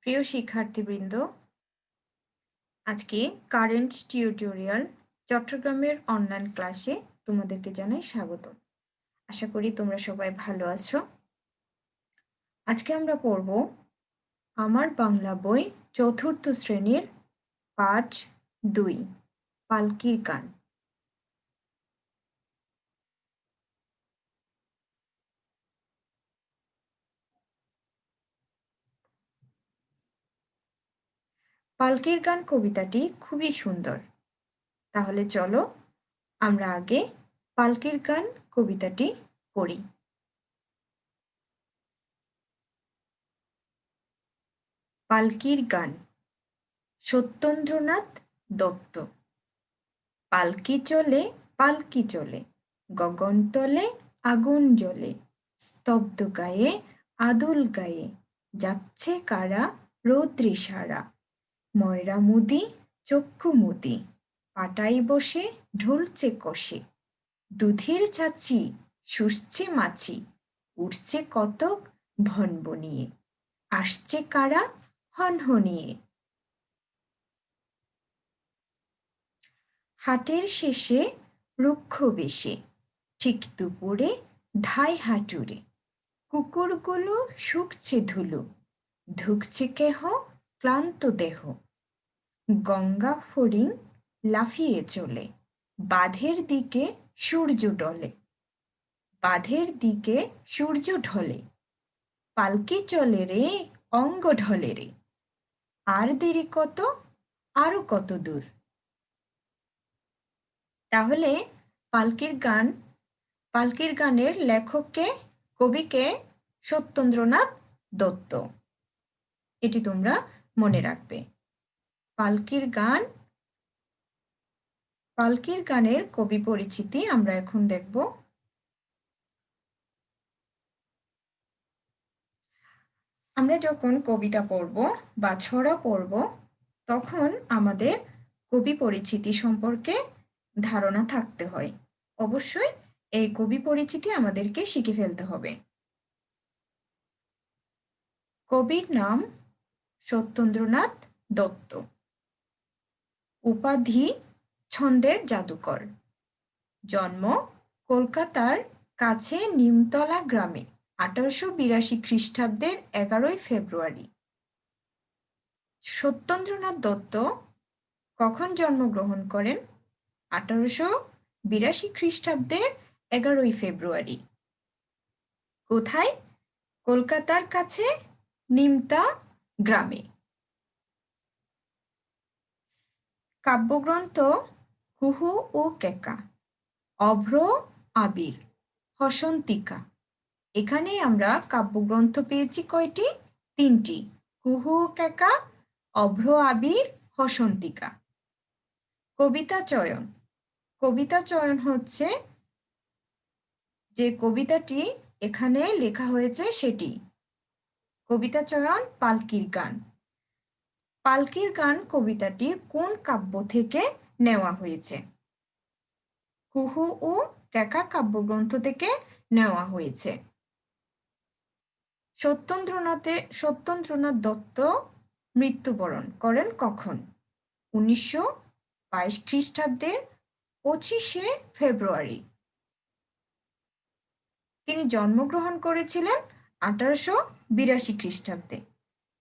প্রিয় শিক্ষার্থীবৃন্দ, আজকে কারেন্ট টিউটোরিয়াল চট্টগ্রামের অনলাইন ক্লাসে তোমাদেরকে জানাই স্বাগত। আশা করি তোমরা সবাই ভালো আছো। আজকে আমরা পড়ব আমার বাংলা বই চতুর্থ শ্রেণীর পাঠ 2 পালকির গান। পালকির গান কবিতাটি খুবই সুন্দর। তাহলে চলো আমরা আগে পালকির গান কবিতাটি পড়ি। পালকির গান, সত্যেন্দ্রনাথ দত্ত। পালকি চলে গগনতলে আগুন জ্বলে, স্তব্ধ গায়ে আদল গায়ে যাচ্ছে কারা রৌদ্রে সারা। ময়রা মুদি চক্ষু মুদি, পাটাই বসে ঢুলছে কষে। দুধের চাচি শুষছে মাছি, উঠছে কতক ভনবনিয়ে, আসছে কারা হনহনিয়ে। হাটের শেষে রুক্ষ বেশে, ঠিক দুপুরে ধাই হাঁটুরে। কুকুরগুলো শুকছে ধুলো, ধুকছে কেহ ক্লান্ত দেহ। গঙ্গা ফড়িং লাফিয়ে চলে, বাঁধের দিকে সূর্য ডলে। বাঁধের দিকে সূর্য ঢলে, পালকি চলে রে অঙ্গ ঢলে রে। আর দেরি কত, আরো কত দূর। তাহলে পালকির গানের লেখককে, কবিকে সত্যেন্দ্রনাথ দত্ত। এটি তোমরা মনে রাখবে। পালকির গানের কবি পরিচিতি আমরা এখন দেখব। আমরা যখন কবিতা পড়ব বা ছড়া পড়ব, তখন আমাদের কবি পরিচিতি সম্পর্কে ধারণা থাকতে হয়। অবশ্যই এই কবি পরিচিতি আমাদেরকে শিখে ফেলতে হবে। কবির নাম সত্যেন্দ্রনাথ দত্ত। উপাধি ছন্দের জাদুকর। জন্ম কলকাতার কাছে নিমতলা গ্রামে 1882 খ্রিস্টাব্দের 11 ফেব্রুয়ারি। সত্যেন্দ্রনাথ দত্ত কখন জন্মগ্রহণ করেন? 1882 খ্রিস্টাব্দের 11 ফেব্রুয়ারি। কোথায়? কলকাতার কাছে নিমতা গ্রামে। কাব্যগ্রন্থ কুহু ও কেকা, অভ্র আবির, হসন্তিকা। এখানে আমরা কাব্যগ্রন্থ পেয়েছি কয়টি? 3টি। কুহু ও কেকা, অভ্র আবির, হসন্তিকা। কবিতা চয়ন। কবিতা চয়ন হচ্ছে যে কবিতাটি এখানে লেখা হয়েছে সেটি। কবিতা চয়ন পালকির গান। পালকির গান কবিতাটি কোন কাব্য থেকে নেওয়া হয়েছে? কুহু ও কেকা কাব্যগ্রন্থ থেকে নেওয়া হয়েছে। সত্যেন্দ্রনাথ দত্ত মৃত্যুবরণ করেন কখন? 1922 খ্রিস্টাব্দের 25 ফেব্রুয়ারি। তিনি জন্মগ্রহণ করেছিলেন 1882 খ্রিস্টাব্দে।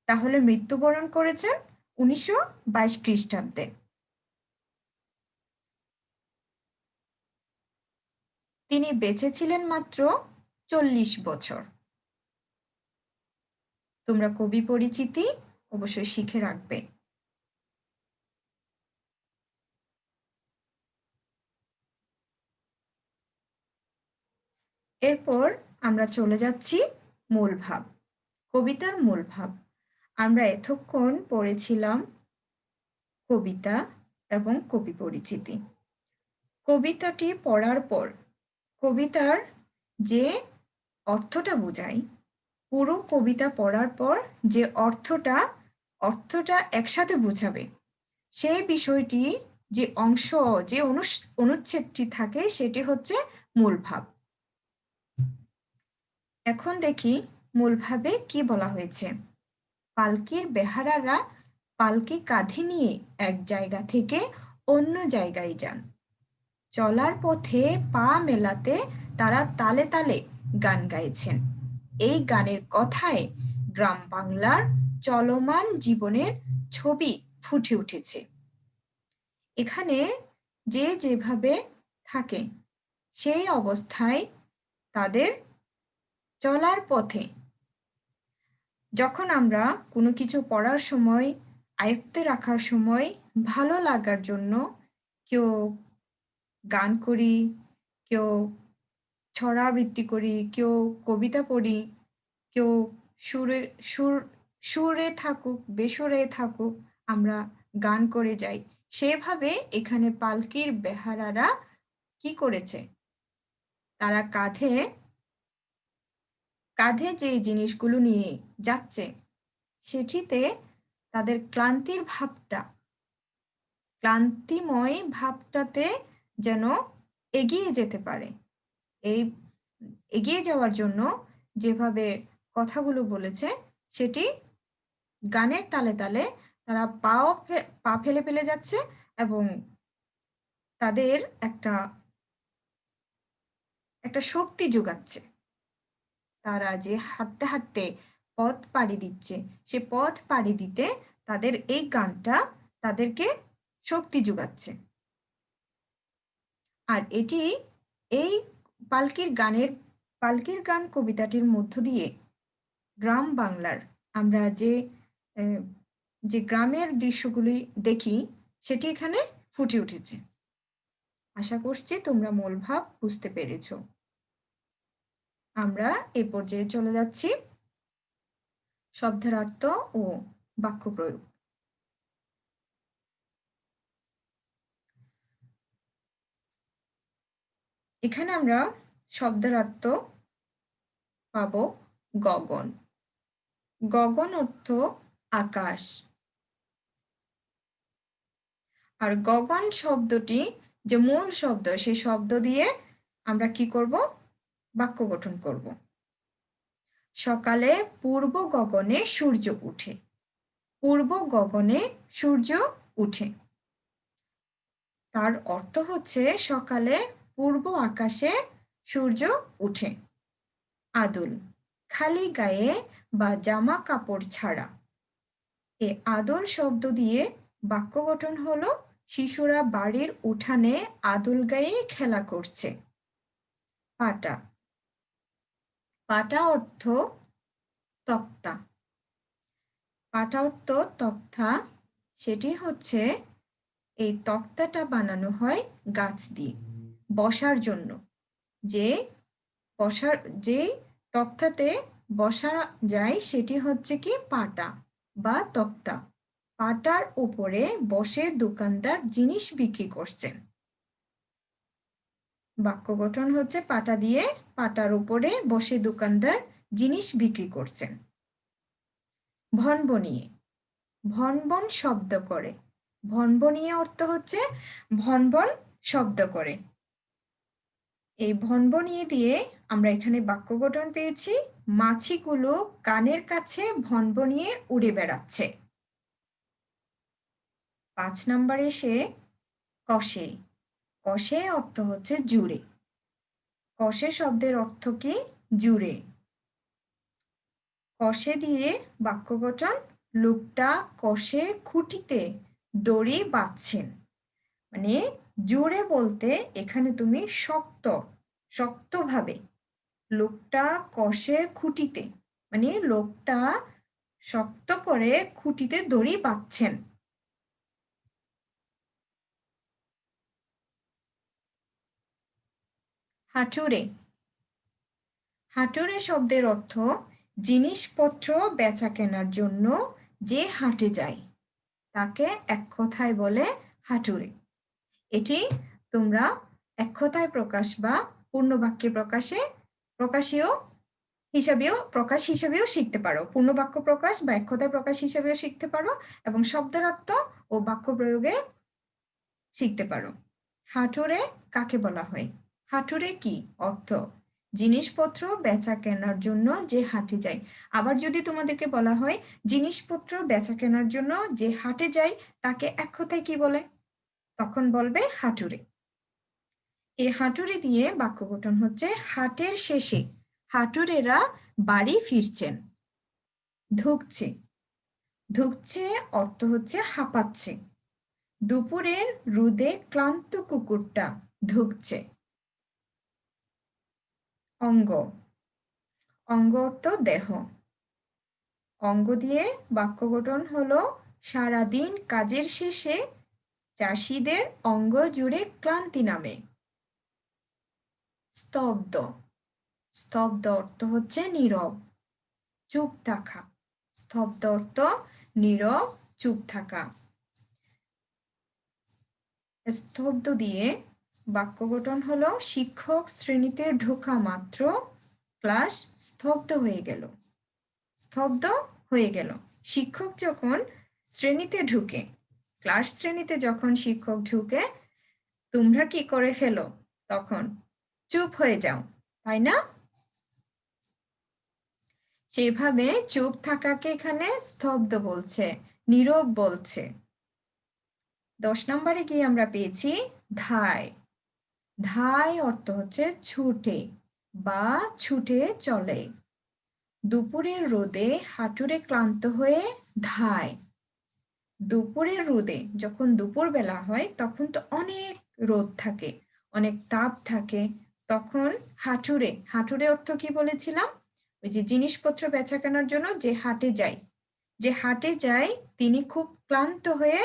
তাহলে মৃত্যুবরণ করেছেন 1922 খ্রিস্টাব্দে। তিনি বেঁচে ছিলেন মাত্র 40 বছর। তোমরা কবি পরিচিতি অবশ্যই শিখে রাখবে। এরপর আমরা চলে যাচ্ছি মূল ভাব। কবিতার মূল ভাব। আমরা এতক্ষণ পড়েছিলাম কবিতা এবং কবি পরিচিতি। কবিতাটি পড়ার পর কবিতার যে অর্থটা বোঝায়, পুরো কবিতা পড়ার পর যে অর্থটা একসাথে বোঝাবে, সেই বিষয়টি যে অংশ, যে অনুচ্ছেদটি থাকে সেটি হচ্ছে মূল ভাব। এখন দেখি মূল ভাবে কি বলা হয়েছে। পালকির বেহারারা পালকি কাঁধে নিয়ে এক জায়গা থেকে অন্য জায়গায় যান। চলার পথে পা মেলাতে তারা তালে তালে গান গাইছেন। এই গানের কথায় গ্রাম বাংলার চলমান জীবনের ছবি ফুটে উঠেছে। এখানে যে যেভাবে থাকে সেই অবস্থায় তাদের চলার পথে যখন আমরা কোনো কিছু পড়ার সময়, আয়ত্তে রাখার সময় ভালো লাগার জন্য কেউ গান করি, কেউ ছড়া আবৃত্তি করি, কেউ কবিতা পড়ি, কেউ সুরে থাকুক বেসুরে থাকুক আমরা গান করে যাই। সেভাবে এখানে পালকির বেহারারা কি করেছে, তারা কাঁধে যে জিনিসগুলো নিয়ে যাচ্ছে সেটিতে তাদের ক্লান্তিময় ভাবটাতে যেন এগিয়ে যেতে পারে। এই এগিয়ে যাওয়ার জন্য যেভাবে কথাগুলো বলেছে সেটি গানের তালে তালে তারা পা ফেলে ফেলে যাচ্ছে এবং তাদের একটা শক্তি যোগাচ্ছে। তারা যে হাঁটতে হাঁটতে পথ পাড়ি দিচ্ছে, সে পথ পাড়ি দিতে তাদের এই গানটা তাদেরকে শক্তি যোগাচ্ছে। আর এই পালকির গান কবিতাটির মধ্য দিয়ে গ্রাম বাংলার আমরা যে গ্রামের দৃশ্যগুলি দেখি সেটি এখানে ফুটে উঠেছে। আশা করছি তোমরা মূল ভাব বুঝতে পেরেছ। আমরা এ পর্যায়ে চলে যাচ্ছি শব্দার্থ ও বাক্য প্রয়োগ। এখানে আমরা শব্দার্থ পাব গগন। গগন অর্থ আকাশ। আর গগন শব্দটি যে মূল শব্দ, সেই শব্দ দিয়ে আমরা কি করব, বাক্য গঠন করব। সকালে পূর্ব গগনে সূর্য উঠে। পূর্ব গগনে সূর্য উঠে, তার অর্থ হচ্ছে সকালে পূর্ব আকাশে সূর্য উঠে। আদল, খালি গায়ে বা জামা কাপড় ছাড়া। এ আদল শব্দ দিয়ে বাক্য গঠন হলো শিশুরা বাড়ির উঠানে আদল গায়ে খেলা করছে। পাটা, পাটা অর্থ তক্তা। পাটা অর্থ তক্তা, সেটি হচ্ছে এই তক্তাটা বানানো হয় গাছ দিয়ে বসার জন্য। যে তক্তাতে বসা যায় সেটি হচ্ছে কি পাটা বা তক্তা। পাটার উপরে বসে দোকানদার জিনিস বিক্রি করছেন। বাক্য গঠন হচ্ছে পাটা দিয়ে পাটার উপরে বসে দোকানদার জিনিস বিক্রি করছেন। ভনভনিয়ে, ভনভন শব্দ করে। ভনভনিয়ে অর্থ হচ্ছে ভনভন শব্দ করে। এই ভনভনিয়ে দিয়ে আমরা এখানে বাক্য গঠন পেয়েছি, মাছিগুলো কানের কাছে ভনভনিয়ে উড়ে বেড়াচ্ছে। 5 নম্বরে এসে কষে। কষে অর্থ হচ্ছে জুড়ে। কষে শব্দের অর্থ কি, জুড়ে। কষে দিয়ে বাক্য গঠন, লোকটা কষে খুঁটিতে দড়ি বাঁধছেন। মানে জুড়ে বলতে এখানে তুমি শক্তভাবে। লোকটা কষে খুঁটিতে মানে লোকটা শক্ত করে খুঁটিতে দড়ি বাঁধছেন। হাঁটুরে। হাঁটুরে শব্দের অর্থ জিনিসপত্র বেচা কেনার জন্য যে হাটে যায় তাকে এক কথায় বলে হাঁটুরে। এটি তোমরা এক কথায় প্রকাশ বা পূর্ণবাক্যে প্রকাশ হিসাবেও শিখতে পারো। পূর্ণবাক্য প্রকাশ বা এক কথায় প্রকাশ হিসাবেও শিখতে পারো এবং শব্দার্থ ও বাক্য প্রয়োগে শিখতে পারো। হাঁটুরে কাকে বলা হয়? হাঁটুরে কি অর্থ? জিনিসপত্র বেচা কেনার জন্য যে হাটে যায়। আবার যদি তোমাদেরকে বলা হয় জিনিসপত্র বেচা কেনার জন্য যে হাটে যায় তাকে এক কথায় কি বলে? তখন বলবে হাটুরে। এই হাটুরে দিয়ে বাক্য গঠন হচ্ছে হাটের শেষে হাটুরেরা বাড়ি ফিরছেন। ধুকছে, ধুকছে অর্থ হচ্ছে হাঁপাচ্ছে। দুপুরের রোদে ক্লান্ত কুকুরটা ধুকছে। অঙ্গ, অঙ্গ অর্থ দেহ। অঙ্গ দিয়ে বাক্য গঠন হলো সারাদিন কাজের শেষে চাষিদের অঙ্গ জুড়ে ক্লান্তি নামে। স্তব্ধ, স্তব্ধ অর্থ হচ্ছে নীরব, চুপ থাকা। স্তব্ধ অর্থ নীরব, চুপ থাকা। স্তব্ধ দিয়ে বাক্য গঠন হলো শিক্ষক শ্রেণীতে ঢোকা মাত্র ক্লাস স্তব্ধ হয়ে গেল। স্তব্ধ হয়ে গেল। শিক্ষক যখন শ্রেণীতে ঢুকে, ক্লাস শ্রেণীতে যখন শিক্ষক ঢুকে তোমরা কি করে ফেলো? তখন চুপ হয়ে যাও, তাই না? সেভাবে চুপ থাকাকে এখানে স্তব্ধ বলছে, নীরব বলছে। 10 নম্বরে গিয়ে আমরা পেয়েছি ধায়। ধায় অর্থ হচ্ছে ছুটে বা ছুটে চলে। দুপুরের রোদে হাঁটুরে ক্লান্ত হয়ে ধায়। দুপুরের রোদে, যখন দুপুর বেলা হয় তখন তো অনেক রোদ থাকে, অনেক তাপ থাকে, তখন হাঁটুরে, হাঁটুরে অর্থ কি বলেছিলাম? ওই যে জিনিসপত্র বেচা কেনার জন্য যে হাটে যায়, যে হাটে যায় তিনি খুব ক্লান্ত হয়ে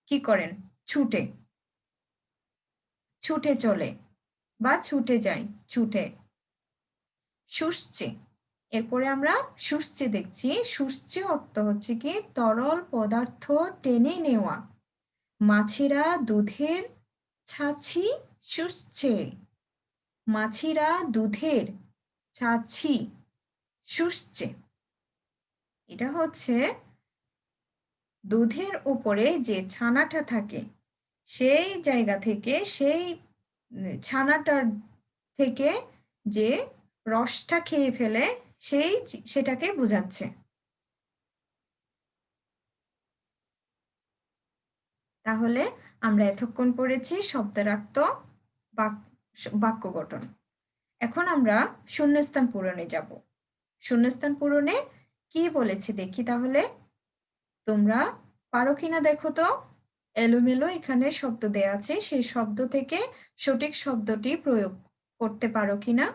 কি করেন? ছুটে, ছুটে চলে বা ছুটে যায়, ছুটে। শুষছে, এরপরে আমরা শুষছে দেখছি। শুষছে অর্থ হচ্ছে কি তরল পদার্থ টেনে নেওয়া। মাছেরা দুধের ছাঁচি শুষছে। মাছিরা দুধের ছাঁচি শুষছে। এটা হচ্ছে দুধের উপরে যে ছানাটা থাকে সেই জায়গা থেকে, সেই ছানাটার থেকে যে রসটা খেয়ে ফেলে সেটাকে বোঝাচ্ছে। তাহলে আমরা এতক্ষণ পড়েছি শব্দার্থ, বাক্য গঠন। এখন আমরা শূন্যস্থান পূরণে যাব। শূন্যস্থান পূরণে কি বলেছে দেখি তাহলে। তোমরা পারো কিনা দেখো তো। এলোমেলো এখানে শব্দ দেয়া আছে, সেই শব্দ থেকে সঠিক শব্দটি প্রয়োগ করতে পারো কিনা।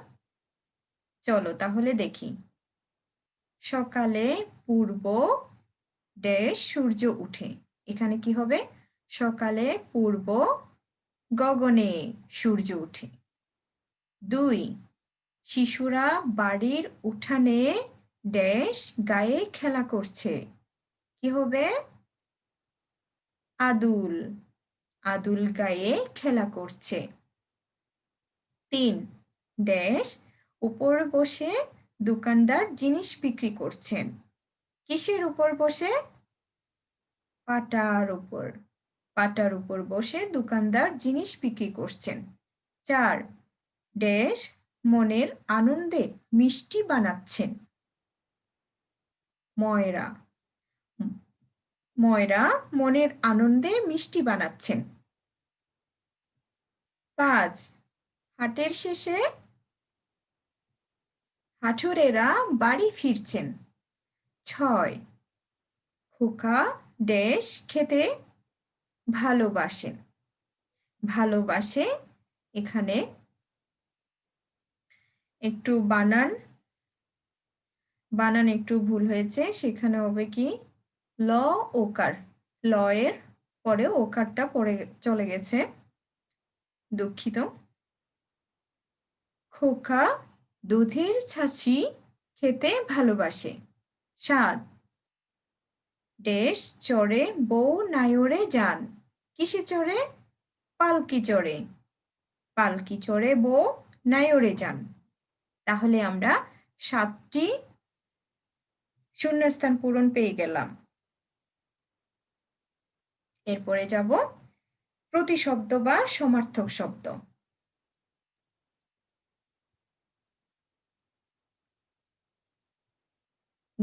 চলো তাহলে দেখি। সকালে পূর্ব ড্যাশ সূর্য উঠে। এখানে কি হবে? সকালে পূর্ব গগনে সূর্য উঠে। 2, শিশুরা বাড়ির উঠানে ড্যাশ গায়ে খেলা করছে। কি হবে? আদুল, আদুল গায়ে খেলা করছে। 3, ড্যাশ উপর বসে দোকানদার জিনিস বিক্রি করছেন। কিসের উপর বসে? পাটার উপর, পাটার উপর বসে দোকানদার জিনিস বিক্রি করছেন। 4, ড্যাশ মনের আনন্দে মিষ্টি বানাচ্ছেন। ময়রা, ময়রা মনের আনন্দে মিষ্টি বানাচ্ছেন। 5, হাটের শেষে হাঁটুরেরা বাড়ি ফিরছেন। 6, খোকা ড্যাশ খেতে ভালোবাসেন। ভালোবাসে, এখানে একটু বানান একটু ভুল হয়েছে, সেখানে হবে কি ল ওকার, ল এর পরে ওকারটা পড়ে চলে গেছে, দুঃখিত। খোকা দুধের ছাঁচি খেতে ভালোবাসে। 7, ড্যাশ চড়ে বউ নায়রে যান। কিসে চড়ে? পালকি চড়ে। পালকি চড়ে বউ নায়রে যান। তাহলে আমরা 7টি শূন্যস্থান পূরণ পেয়ে গেলাম। এরপরে যাব প্রতিশব্দ বা সমার্থক শব্দ।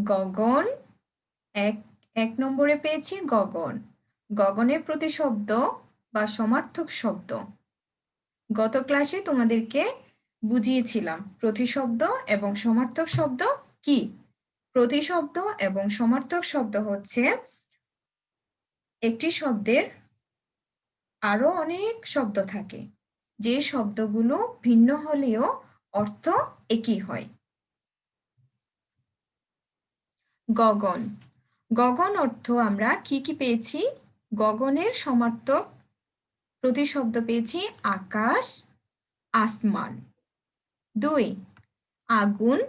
গগন, এক নম্বরে পেয়েছি গগন। গগনের প্রতিশব্দ বা সমার্থক শব্দ। গত ক্লাসে তোমাদেরকে বুঝিয়েছিলাম প্রতিশব্দ এবং সমার্থক শব্দ কি। প্রতিশব্দ এবং সমার্থক শব্দ হচ্ছে একটি শব্দের আরো অনেক শব্দ থাকে, যে শব্দগুলো ভিন্ন হলেও অর্থ একই হয়। গগন, গগন অর্থ আমরা কি কি পেয়েছি? গগনের সমার্থক প্রতিশব্দ পেয়েছি আকাশ, আসমান। 2 আগুন,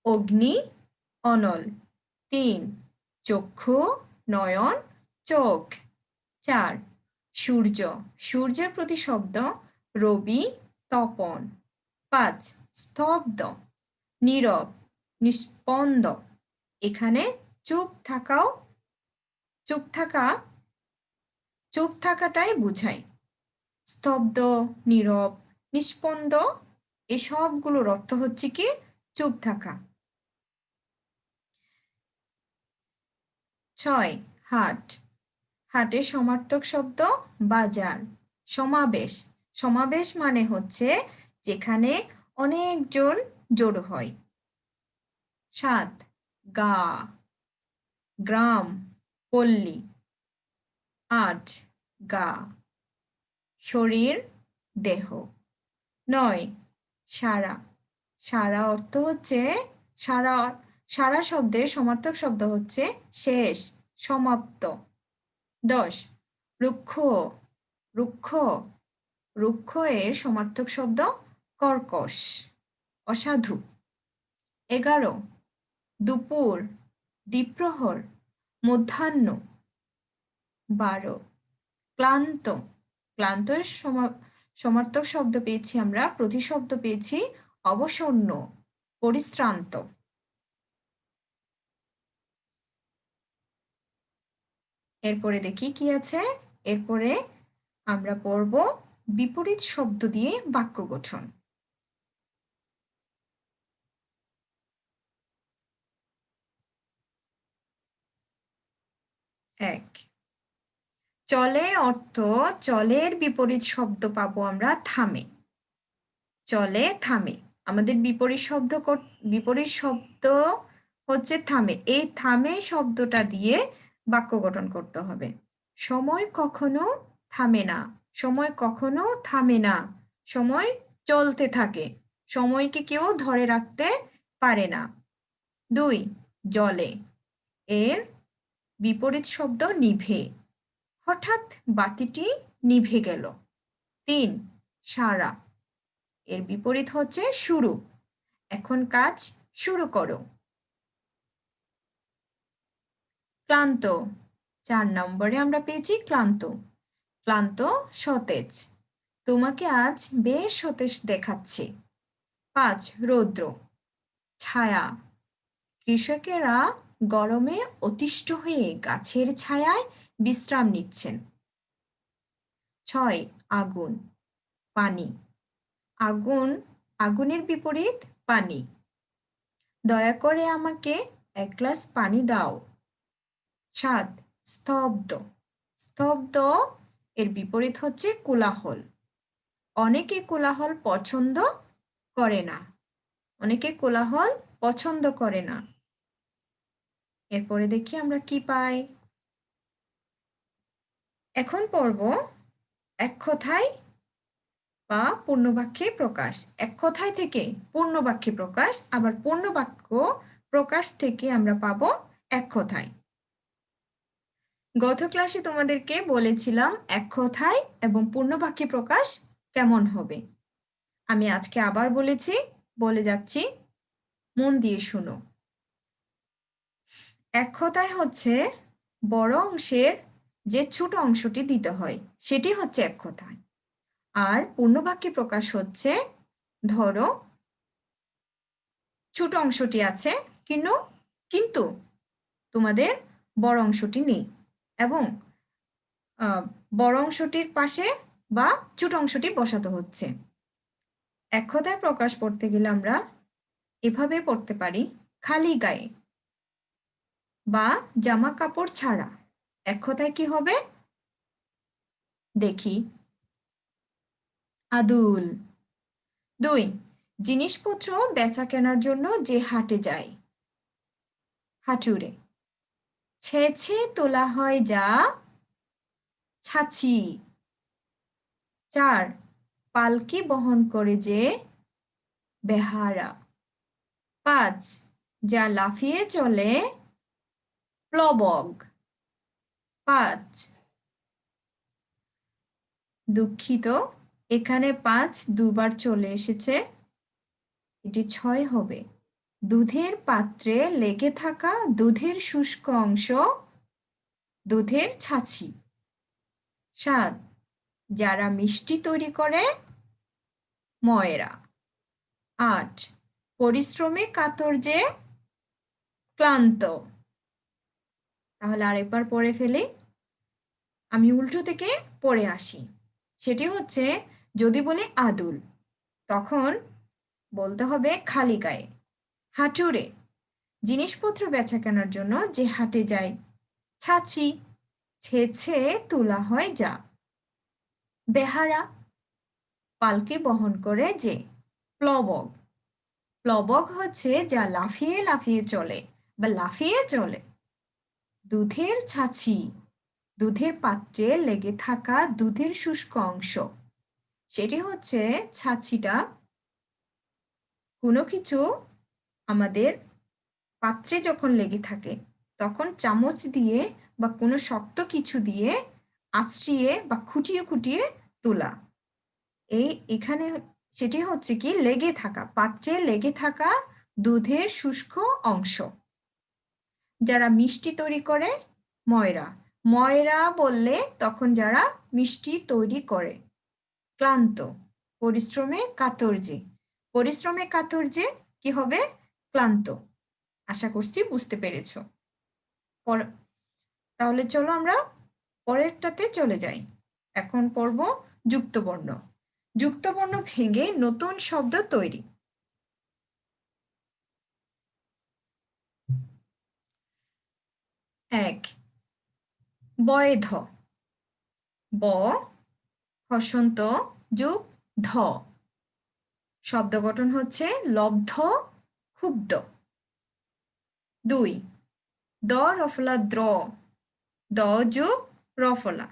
অগ্নি, অনল। 3 চক্ষু, নয়ন, চোখ। 4 সূর্য, সূর্যের প্রতিশব্দ রবি, তপন। 5 স্তব্ধ, নীরব, নিস্পন্দ। এখানে চুপ থাকাটাই বোঝায়। স্তব্ধ, নীরব, নিস্পন্দ এসবগুলোর অর্থ হচ্ছে কি চুপ থাকা। 6 হাট, হাটের সমার্থক শব্দ বাজার। সমাবেশ, সমাবেশ মানে হচ্ছে যেখানে অনেকজন জড়ো হয়। 7 গা, গ্রাম, পল্লী। 8 গা, শরীর, দেহ। 9 সারা, সারা অর্থ হচ্ছে সারা শব্দের সমার্থক শব্দ হচ্ছে শেষ, সমাপ্ত। 10 রুক্ষ, রুক্ষ, রুক্ষ এর সমার্থক শব্দ কর্কশ, অসাধু। 11 দুপুর, দ্বিপ্রহর, মধ্যাহ্ন। 12 ক্লান্ত, ক্লান্তের সমার্থক শব্দ পেয়েছি আমরা, প্রতিশব্দ পেয়েছি অবসন্ন, পরিশ্রান্ত। এরপরে দেখি কি আছে। এরপরে আমরা পড়ব বিপরীত শব্দ দিয়ে বাক্য গঠন। 1 চলে অর্থ চলের বিপরীত শব্দ পাবো আমরা থামে। চলে, থামে। আমাদের বিপরীত শব্দ হচ্ছে থামে। এই থামে শব্দটা দিয়ে বাক্য গঠন করতে হবে। সময় কখনো থামে না, সময় কখনো থামে না, সময় চলতে থাকে, সময়কে কেউ ধরে রাখতে পারে না। 2 জ্বলে, এর বিপরীত শব্দ নিভে, হঠাৎ বাতিটি নিভে গেল। 3 সারা, এর বিপরীত হচ্ছে শুরু, এখন কাজ শুরু করো। ক্লান্ত, 4 নম্বরে আমরা পেয়েছি ক্লান্ত। ক্লান্ত, সতেজ, তোমাকে আজ বেশ সতেজ দেখাচ্ছে। 5 রৌদ্র, ছায়া, কৃষকেরা গরমে অতিষ্ঠ হয়ে গাছের ছায়ায় বিশ্রাম নিচ্ছেন। 6 আগুন, পানি, আগুনের বিপরীত পানি, দয়া করে আমাকে 1 গ্লাস পানি দাও। 7 স্তব্ধ, স্তব্ধ এর বিপরীত হচ্ছে কোলাহল, অনেকে কোলাহল পছন্দ করে না, অনেকে কোলাহল পছন্দ করে না। এরপরে দেখি আমরা কি পাই। এখন পড়ব এক কথায় বা পূর্ণবাক্যে প্রকাশ। এক কথায় থেকে পূর্ণবাক্যে প্রকাশ, আবার পূর্ণবাক্য প্রকাশ থেকে আমরা পাবো এক কথায়। গত ক্লাসে তোমাদেরকে বলেছিলাম এক কথায় এবং পূর্ণবাক্যে প্রকাশ কেমন হবে। আমি আজকে আবার বলে যাচ্ছি, মন দিয়ে শুনো। এক কথায় হচ্ছে বড় অংশের যে ছোট অংশটি দিতে হয় সেটি হচ্ছে এক কথায়। আর পূর্ণবাক্যে প্রকাশ হচ্ছে ধরো ছোট অংশটি আছে কিন্তু তোমাদের বড় অংশটি নেই, এবং বড় অংশটির পাশে বা ছোট অংশটি বসাতে হচ্ছে। এক কথায় প্রকাশ পড়তে গেলে আমরা এভাবে পড়তে পারি, খালি গায়ে। বা জামা কাপড় ছাড়া। এক কথায় কি হবে? দেখি। আদুল। 2, জিনিসপত্র বেচা কেনার জন্য যে হাটে যায়। হাটুরে। ছেছে তোলা হয় যা। ছাছি। 4, পালকি বহন করে যে। বেহারা। 5, যা লাফিয়ে চলে। প্লবগ। 5, দুঃখিত, এখানে 5 দুবার চলে এসেছে, এটি 6 হবে। দুধের পাত্রে লেগে থাকা দুধের শুষ্ক অংশ। দুধের ছাঁচি। 7, যারা মিষ্টি তৈরি করে। ময়রা। 8, পরিশ্রমে কাতর যে। ক্লান্ত। তাহলে আরেকবার পড়ে ফেলি। আমি উল্টো থেকে পড়ে আসি। সেটি হচ্ছে, যদি বলি আদুল, তখন বলতে হবে খালি গায়ে। হাঁটুরে, জিনিসপত্র বেচা কেনার জন্য যে হাটে যায়। ছাছি, ছেছে তোলা হয় যা। বেহারা, পালকি বহন করে যে। প্লবগ, প্লবগ হচ্ছে যা লাফিয়ে লাফিয়ে চলে বা লাফিয়ে চলে। দুধের ছাঁচি, দুধের পাত্রে লেগে থাকা দুধের শুষ্ক অংশ। সেটি হচ্ছে ছাঁচিটা কোনো কিছু আমাদের পাত্রে যখন লেগে থাকে তখন চামচ দিয়ে বা কোনো শক্ত কিছু দিয়ে আঁচড়িয়ে বা খুঁটিয়ে খুঁটিয়ে তোলা। এখানে সেটি হচ্ছে কি লেগে থাকা, পাত্রে লেগে থাকা দুধের শুষ্ক অংশ। যারা মিষ্টি তৈরি করে। ময়রা, ময়রা বললে তখন যারা মিষ্টি তৈরি করে। ক্লান্ত, পরিশ্রমে কাতর যে। পরিশ্রমে কাতর যে কি হবে? ক্লান্ত। আশা করছি বুঝতে পেরেছ। তাহলে চলো আমরা পরেরটাতে চলে যাই। এখন পড়ব যুক্তবর্ণ। যুক্তবর্ণ ভেঙে নতুন শব্দ তৈরি। 1, বয়েধ। ব হসন্ত যোগ ধ। শব্দ গঠন হচ্ছে লব্ধ, ক্ষুব্ধ। 2, দ রফলা দ্র। দ যোগ রফলা।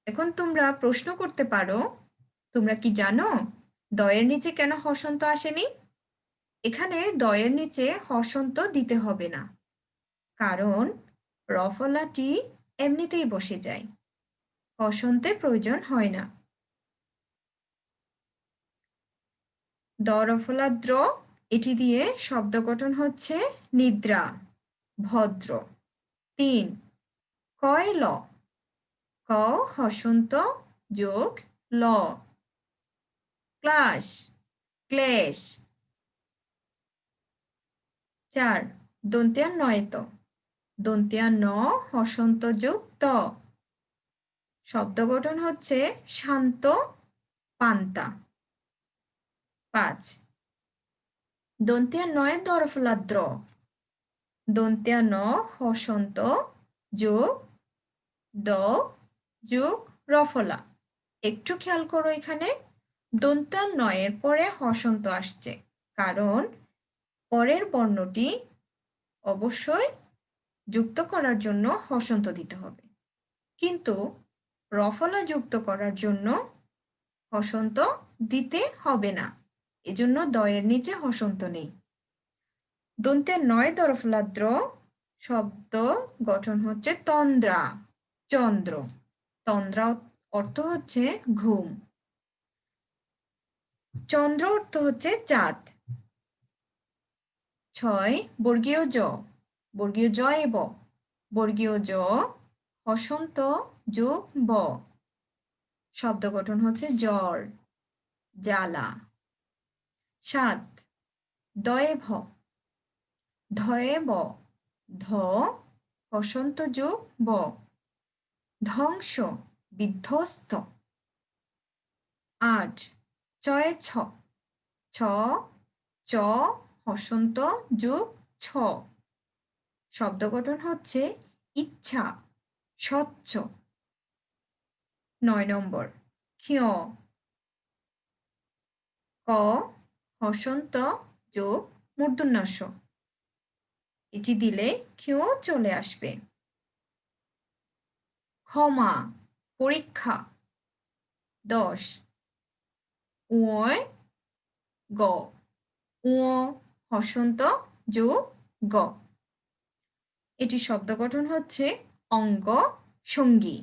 এখন তোমরা প্রশ্ন করতে পারো, তোমরা কি জানো দয়ের নিচে কেন হসন্ত আসেনি? এখানে দয়ের নিচে হসন্ত দিতে হবে না, কারণ রফলাটি এমনিতেই বসে যায়, হসন্তের প্রয়োজন হয় না। দ রফলা দ্র, এটি দিয়ে শব্দ গঠন হচ্ছে নিদ্রা, ভদ্র। 3, কয় ল। ক হসন্ত যোগ ল। ক্লাস, ক্লেশ। 4, দন্তিয়া নয়ত। দন্তিয়া ন হসন্ত যোগ ত। শব্দ গঠন হচ্ছে শান্ত, পান্তা। 5, দন্তিয়া নয় দরফলা দ্র। দন্তিয়া ন হসন্ত যোগ দ যোগ রফলা। একটু খেয়াল করো, এখানে দন্ত্যা নয়ের পরে হসন্ত আসছে, কারণ পরের বর্ণটি অবশ্যই যুক্ত করার জন্য হসন্ত দিতে হবে, কিন্তু রফলা যুক্ত করার জন্য হসন্ত দিতে হবে না, এজন্য দয়ের নিচে হসন্ত নেই। দন্ত্যে নয় দরফলা দ্র, শব্দ গঠন হচ্ছে তন্দ্রা, চন্দ্র। তন্দ্রা অর্থ হচ্ছে ঘুম, চন্দ্র অর্থ হচ্ছে চাঁদ। 6, বর্গীয় জ। বর্গীয় জ এ ব। বর্গীয় জ হসন্ত যোগ ব। শব্দ গঠন হচ্ছে জ্বর, জ্বালা। 7, দয়ে ভ। ধয়ে ব। ধ হসন্ত যোগ ব। ধ্বংস, বিধ্বস্ত। 8, চয়ে ছ। ছ চ হসন্ত যোগ ছ। শব্দ গঠন হচ্ছে ইচ্ছা, স্বচ্ছ। ৯ নম্বর ক্ষিয়, ক হসন্ত যোগ মূর্ধন্যাস, এটি দিলে ক্ষিয় চলে আসবে। ক্ষমা, পরীক্ষা। ১০ উয় গ, উ হসন্ত যোগ গ, এটি শব্দ গঠন হচ্ছে অঙ্গ সঙ্গী।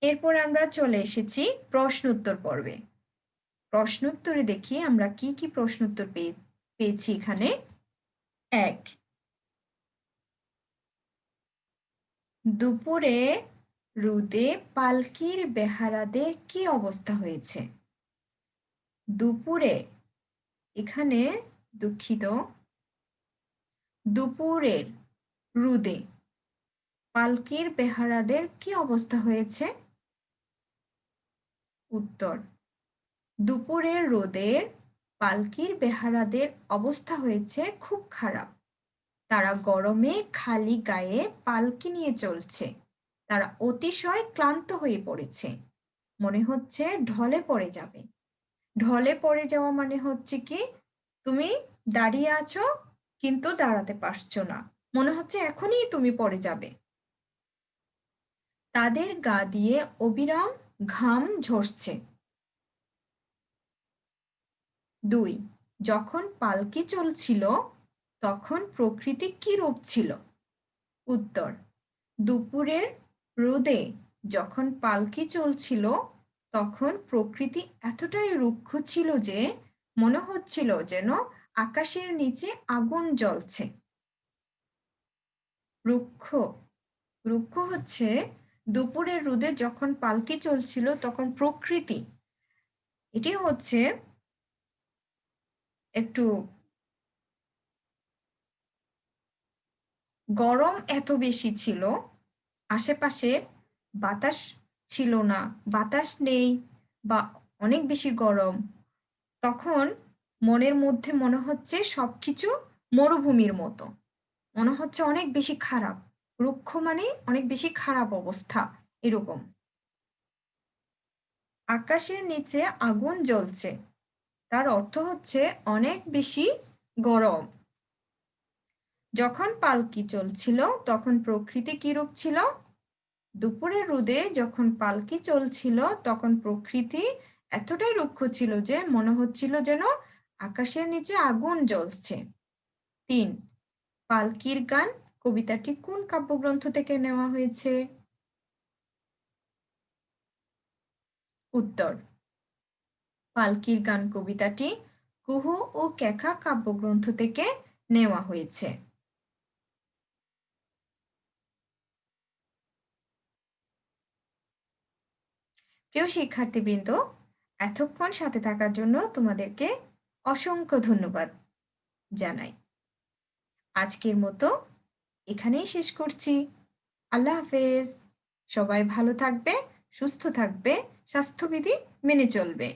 এরপর আমরা চলে এসেছি প্রশ্নোত্তর পর্বে। প্রশ্নোত্তরে দেখি আমরা কি কি প্রশ্নোত্তর পেয়েছি এখানে। ১ দুপুরে রোদে পালকির বেহারাদের কি অবস্থা হয়েছে? দুপুরে, এখানে দুঃখিত, দুপুরের রোদে পালকির বেহারাদের কি অবস্থা হয়েছে? উত্তর, দুপুরের রোদের পালকির বেহারাদের অবস্থা হয়েছে খুব খারাপ। তারা গরমে খালি গায়ে পালকি নিয়ে চলছে। তারা অতিশয় ক্লান্ত হয়ে পড়েছে। মনে হচ্ছে ঢলে পড়ে যাবে। ঢলে পড়ে যাওয়া মানে হচ্ছে কি, তুমি দাঁড়িয়ে আছো কিন্তু দাঁড়াতে পারছো না, মনে হচ্ছে এখনই তুমি পড়ে যাবে। তাদের গা দিয়ে অবিরাম ঘাম ঝরছে। ২ যখন পালকি চলছিল তখন প্রকৃতি কি রূপ ছিল? উত্তর, দুপুরের রোদে যখন পালকি চলছিল তখন প্রকৃতি এতটাই রুক্ষ ছিল যে মনে হচ্ছিল যেন আকাশের নিচে আগুন জ্বলছে। রুক্ষ, রুক্ষ হচ্ছে দুপুরের রোদে যখন পালকি চলছিল তখন প্রকৃতি, এটি হচ্ছে একটু গরম এত বেশি ছিল, আশেপাশে বাতাস ছিল না, বাতাস নেই বা অনেক বেশি গরম। তখন মনের মধ্যে মনে হচ্ছে সবকিছু মরুভূমির মতো, মনে হচ্ছে অনেক বেশি খারাপ। রুক্ষ মানে অনেক বেশি খারাপ অবস্থা, এরকম। আকাশের নিচে আগুন জ্বলছে, তার অর্থ হচ্ছে অনেক বেশি গরম। যখন পালকি চলছিল তখন প্রকৃতি কিরূপ ছিল? দুপুরের রোদে যখন পালকি চলছিল তখন প্রকৃতি এতটাই রুক্ষ ছিল যে মনে হচ্ছিল যেন আকাশের নিচে আগুন জ্বলছে। ৩ পালকির গান কবিতাটি কোন কাব্যগ্রন্থ থেকে নেওয়া হয়েছে? উত্তর, পালকির গান কবিতাটি কুহু ও কেকা কাব্যগ্রন্থ থেকে নেওয়া হয়েছে। প্রিয় শিক্ষার্থীবৃন্দ, এতক্ষণ সাথে থাকার জন্য তোমাদেরকে অসংখ্য ধন্যবাদ জানাই। আজকের মতো এখানেই শেষ করছি। আল্লাহ হাফেজ। সবাই ভালো থাকবে, সুস্থ থাকবে, স্বাস্থ্যবিধি মেনে চলবে।